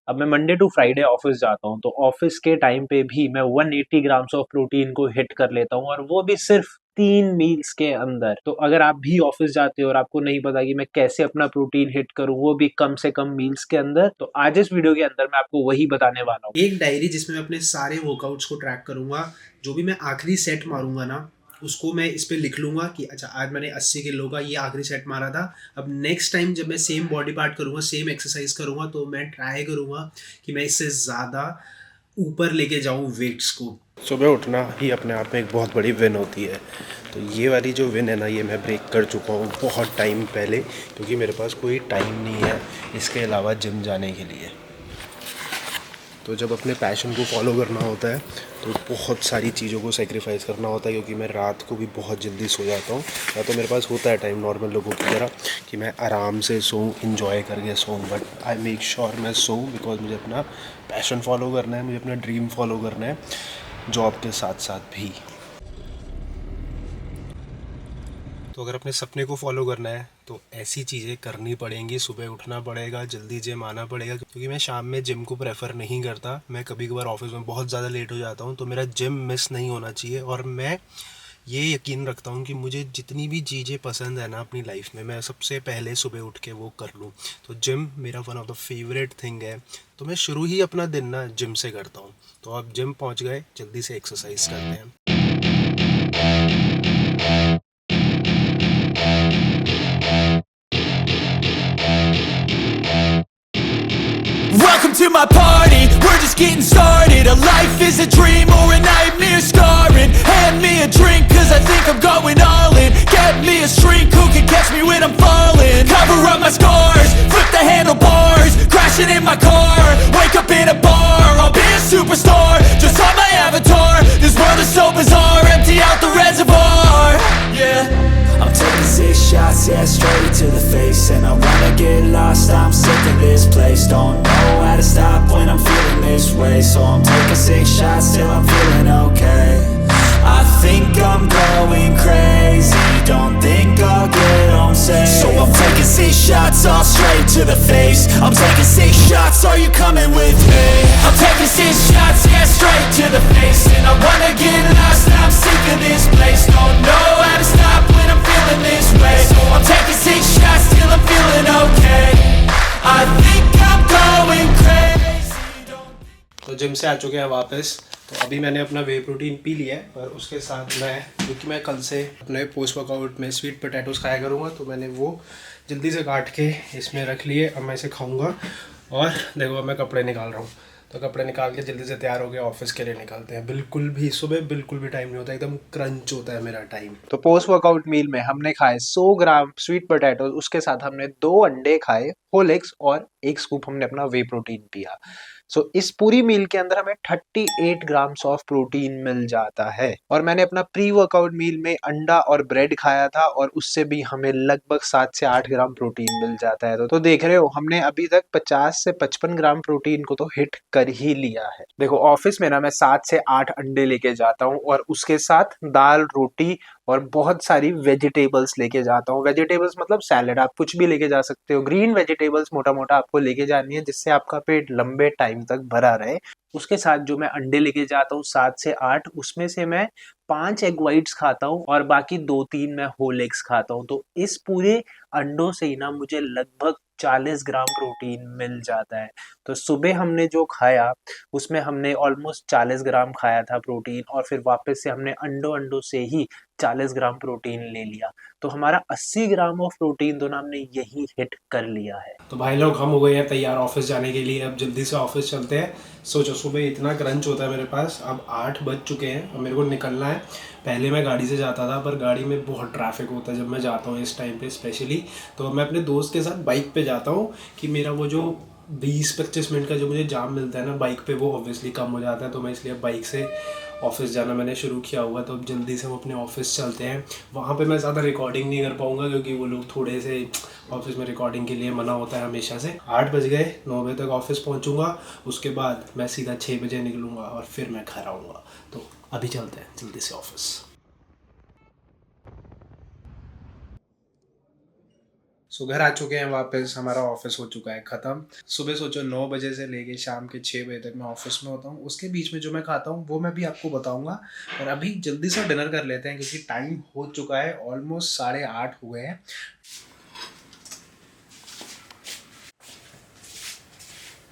अब मैं Monday to Friday office जाता हूँ, तो ऑफिस के टाइम पे भी मैं 180 ग्राम्स ऑफ प्रोटीन को हिट कर लेता हूँ, और वो भी सिर्फ 3 मील्स के अंदर। तो अगर आप भी ऑफिस जाते हो और आपको नहीं पता कि मैं कैसे अपना प्रोटीन हिट करूँ, वो भी कम से कम मील्स के अंदर, तो आज इस वीडियो के अंदर मैं आपको वही बताने वाला हूँ। एक डायरी जिसमें मैं अपने सारे वर्कआउट्स को ट्रैक करूंगा, जो भी मैं आखिरी सेट मारूंगा ना, उसको मैं इस पे लिख लूंगा कि अच्छा आज मैंने 80 किलो का ये आखिरी सेट मारा था। अब नेक्स्ट टाइम जब मैं सेम बॉडी पार्ट करूंगा, सेम एक्सरसाइज करूंगा, तो मैं ट्राई करूंगा कि मैं इससे ज़्यादा ऊपर लेके जाऊं वेट्स को। सुबह उठना ही अपने आप में एक बहुत बड़ी विन होती है। तो ये वाली जो विन है ना, ये मैं ब्रेक कर चुका हूँ बहुत टाइम पहले, क्योंकि मेरे पास कोई टाइम नहीं है इसके अलावा जिम जाने के लिए। तो जब अपने पैशन को फॉलो करना होता है तो बहुत सारी चीज़ों को सेक्रीफाइस करना होता है, क्योंकि मैं रात को भी बहुत जल्दी सो जाता हूँ। या तो मेरे पास होता है टाइम नॉर्मल लोगों की तरह कि मैं आराम से सोऊं, इंजॉय करके सोऊं, बट आई मेक श्योर मैं सोऊं, बिकॉज मुझे अपना पैशन फॉलो करना है, मुझे अपना ड्रीम फॉलो करना है जॉब के साथ साथ भी। तो अगर अपने सपने को फॉलो करना है तो ऐसी चीज़ें करनी पड़ेंगी। सुबह उठना पड़ेगा, जल्दी जिम आना पड़ेगा, क्योंकि मैं शाम में जिम को प्रेफर नहीं करता। मैं कभी कभार ऑफिस में बहुत ज़्यादा लेट हो जाता हूँ, तो मेरा जिम मिस नहीं होना चाहिए। और मैं ये यकीन रखता हूँ कि मुझे जितनी भी चीज़ें पसंद है ना अपनी लाइफ में, मैं सबसे पहले सुबह उठ के वो कर लूँ। तो जिम मेरा one of the favourite thing है। तो मैं शुरू ही अपना दिन ना जिम से करता हूँ। तो आप जिम पहुँच गए, जल्दी से एक्सरसाइज करते हैं। Welcome to my party, we're just getting started. A life is a dream or a nightmare scarring. Hand me a drink cause I think I'm going all in. Get me a shrink who can catch me when I'm falling. Cover up my scars, flip the handlebars. Crashing in my car, wake up in a bar. I'll be a superstar, just on my avatar. This world is so bizarre, empty out the reservoir. Yeah, I'm taking 6 shots, yeah, straight to the face. And I wanna get lost, I'm sick of this place. Don't know how to stop when I'm feeling this way. So I'm taking 6 shots till I'm feeling okay. I think I'm going crazy, don't think I'll get home safe. So I'm taking 6 shots, all straight to the face. I'm taking 6 shots, are you coming with me? I'm taking 6 shots, yeah, straight to the face. And I wanna get lost, I'm sick of this place. Don't know how to stop when I'm feeling this way. So I'm taking 6 shots till I'm feeling okay. I think I'm going crazy. तो gym से आ चुके हैं वापस। तो अभी मैंने अपना वे protein P लिया है, पर उसके साथ मैं, क्योंकि मैं कल से अपने पोस्ट वर्कआउट में स्वीट पोटैटोस खाया करूँगा, तो मैंने वो जल्दी से काट के इसमें रख लिए। अब मैं इसे खाऊँगा। और देखो अब मैं कपड़े निकाल रहा हूँ, तो कपड़े निकाल के जल्दी से तैयार हो गए, ऑफिस के लिए निकलते हैं। बिल्कुल भी सुबह बिल्कुल भी टाइम नहीं होता, एकदम क्रंच होता है मेरा टाइम। तो पोस्ट वर्कआउट मील में हमने खाए 100 ग्राम स्वीट पोटैटो, उसके साथ हमने 2 अंडे खाए होल एग्स, और 1 स्कूप हमने अपना वे प्रोटीन पिया। सो इस पूरी मील के अंदर हमें 38 ग्राम्स ऑफ प्रोटीन मिल जाता है। और मैंने अपना प्री वर्कआउट मील में अंडा और ब्रेड खाया था, और उससे भी हमें लगभग 7 से 8 ग्राम प्रोटीन मिल जाता है। तो देख रहे हो, हमने अभी तक 50 से 55 ग्राम प्रोटीन को तो हिट कर ही लिया है। देखो ऑफिस में ना मैं 7 से 8 अंडे लेके जाता हूँ, और उसके साथ दाल, रोटी और बहुत सारी वेजिटेबल्स लेके जाता हूँ। वेजिटेबल्स मतलब सैलेड, आप कुछ भी लेके जा सकते हो। ग्रीन वेजिटेबल्स मोटा मोटा आपको लेके जानी है, जिससे आपका पेट लंबे टाइम तक भरा रहे। उसके साथ जो मैं अंडे लेके जाता हूँ 7 से 8, उसमें से मैं 5 एग वाइट्स खाता हूँ, और बाकी 2-3 मैं होल एग्स खाता हूँ। तो इस पूरे अंडों से ही ना मुझे लगभग 40 ग्राम प्रोटीन मिल जाता है। तो सुबह हमने जो खाया उसमें हमने ऑलमोस्ट 40 ग्राम खाया था प्रोटीन, और फिर वापस से हमने अंडों से ही 40 ग्राम प्रोटीन ले लिया। तो हमारा 80 ग्राम ऑफ प्रोटीन तो ना हमने यही हिट कर लिया है। तो भाई लोग हम हो गए हैं तैयार ऑफिस जाने के लिए। अब जल्दी से ऑफिस चलते हैं। सोचो सुबह इतना क्रंच होता है मेरे पास। अब 8 बज चुके हैं और मेरे को निकलना है। पहले मैं गाड़ी से जाता था, पर गाड़ी में बहुत ट्रैफिक होता है जब मैं जाता हूँ इस टाइम पे स्पेशली। तो मैं अपने दोस्त के साथ बाइक पे जाता हूँ कि मेरा वो जो 20-25 मिनट का जो मुझे जाम मिलता है ना बाइक पे, वो ऑब्वियसली कम हो जाता है। तो मैं इसलिए बाइक से ऑफिस जाना मैंने शुरू किया हुआ। तो अब जल्दी से हम अपने ऑफिस चलते हैं। वहाँ पे मैं ज़्यादा रिकॉर्डिंग नहीं कर पाऊँगा, क्योंकि वो लोग थोड़े से ऑफिस में रिकॉर्डिंग के लिए मना होता है हमेशा से। 8 बज गए, 9 बजे तक ऑफिस पहुँचूँगा। उसके बाद मैं सीधा 6 बजे निकलूँगा और फिर मैं घर आऊँगा। तो अभी चलते हैं जल्दी से ऑफिस। सो घर आ चुके हैं वापस, हमारा ऑफिस हो चुका है ख़त्म। सुबह सोचो 9 बजे से लेके शाम के 6 बजे तक मैं ऑफिस में होता हूँ। उसके बीच में जो मैं खाता हूँ वो मैं भी आपको बताऊँगा। और अभी जल्दी से डिनर कर लेते हैं क्योंकि टाइम हो चुका है, ऑलमोस्ट 8:30 हो गए हैं।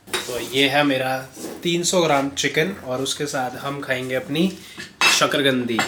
तो ये है मेरा 300 ग्राम चिकन और उसके साथ हम खाएंगे अपनी शकरकंदी,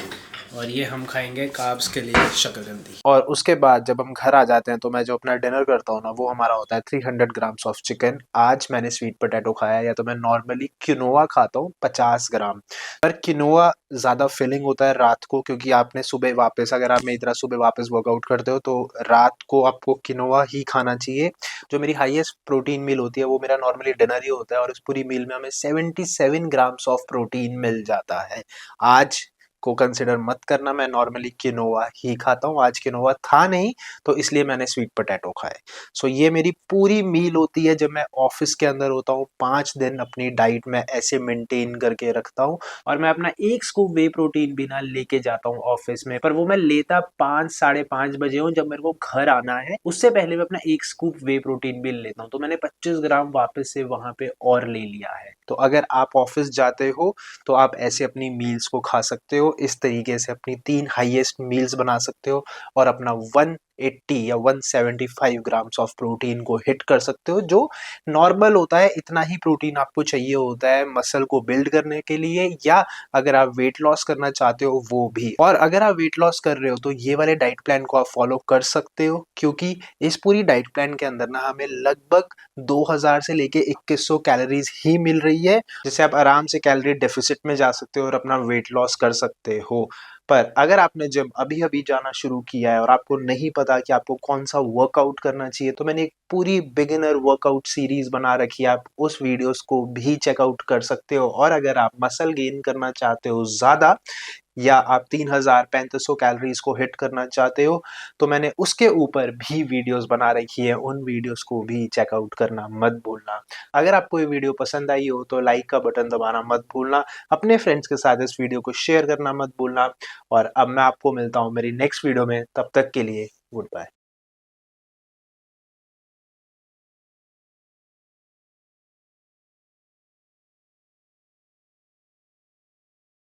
और ये हम खाएंगे कार्ब्स के लिए शकरकंदी। और उसके बाद जब हम घर आ जाते हैं तो मैं जो अपना डिनर करता हूँ ना, वो हमारा होता है 300 ग्राम्स ऑफ चिकन। आज मैंने स्वीट पोटैटो खाया, या तो मैं नॉर्मली क्विनोआ खाता हूँ 50 ग्राम। पर क्विनोआ ज़्यादा फिलिंग होता है रात को, क्योंकि आपने सुबह वापस, अगर आप मेरी तरह सुबह वापस वर्कआउट करते हो तो रात को आपको क्विनोआ ही खाना चाहिए। जो मेरी हाईएस्ट प्रोटीन मील होती है वो मेरा नॉर्मली डिनर ही होता है, और इस पूरी मील में हमें 77 ग्राम्स ऑफ प्रोटीन मिल जाता है। आज को कंसिडर मत करना, मैं नॉर्मली क्विनोआ ही खाता हूँ। आज क्विनोआ था नहीं तो इसलिए मैंने स्वीट पोटैटो खाए। सो ये मेरी पूरी मील होती है जब मैं ऑफिस के अंदर होता हूँ। 5 दिन अपनी डाइट में ऐसे मेंटेन करके रखता हूँ, और मैं अपना 1 स्कूप वे प्रोटीन भी ना लेके जाता हूँ ऑफिस में, पर वो मैं लेता 5 साढ़े 5 बजे हूँ जब मेरे को घर आना है। उससे पहले मैं अपना 1 स्कूप वे प्रोटीन भी लेता हूँ, तो मैंने 25 ग्राम वापस से वहां पे और ले लिया है। तो अगर आप ऑफिस जाते हो तो आप ऐसे अपनी मील्स को खा सकते हो, इस तरीके से अपनी 3 हाईएस्ट मील्स बना सकते हो और अपना 180 या 175 ग्राम्स ऑफ प्रोटीन को हिट कर सकते हो, जो नॉर्मल होता है। इतना ही प्रोटीन आपको चाहिए होता है मसल को बिल्ड करने के लिए, या अगर आप वेट लॉस करना चाहते हो वो भी। और अगर आप वेट लॉस कर रहे हो तो ये वाले डाइट प्लान को आप फॉलो कर सकते हो, क्योंकि इस पूरी डाइट प्लान के अंदर ना हमें लगभग 2000 से लेके 2100 कैलोरीज ही मिल रही है, जिससे आप आराम से कैलोरी डेफिसिट में जा सकते हो और अपना वेट लॉस कर सकते हो। पर अगर आपने जिम अभी अभी जाना शुरू किया है और आपको नहीं पता कि आपको कौन सा वर्कआउट करना चाहिए, तो मैंने एक पूरी बिगिनर वर्कआउट सीरीज बना रखी है, आप उस वीडियोस को भी चेकआउट कर सकते हो। और अगर आप मसल गेन करना चाहते हो ज़्यादा, या आप 3000-3500 कैलोरीज को हिट करना चाहते हो, तो मैंने उसके ऊपर भी वीडियोस बना रखी है, उन वीडियोस को भी चेकआउट करना मत भूलना। अगर आपको ये वीडियो पसंद आई हो तो लाइक का बटन दबाना मत भूलना, अपने फ्रेंड्स के साथ इस वीडियो को शेयर करना मत भूलना। और अब मैं आपको मिलता हूँ मेरी नेक्स्ट वीडियो में, तब तक के लिए गुड बाय।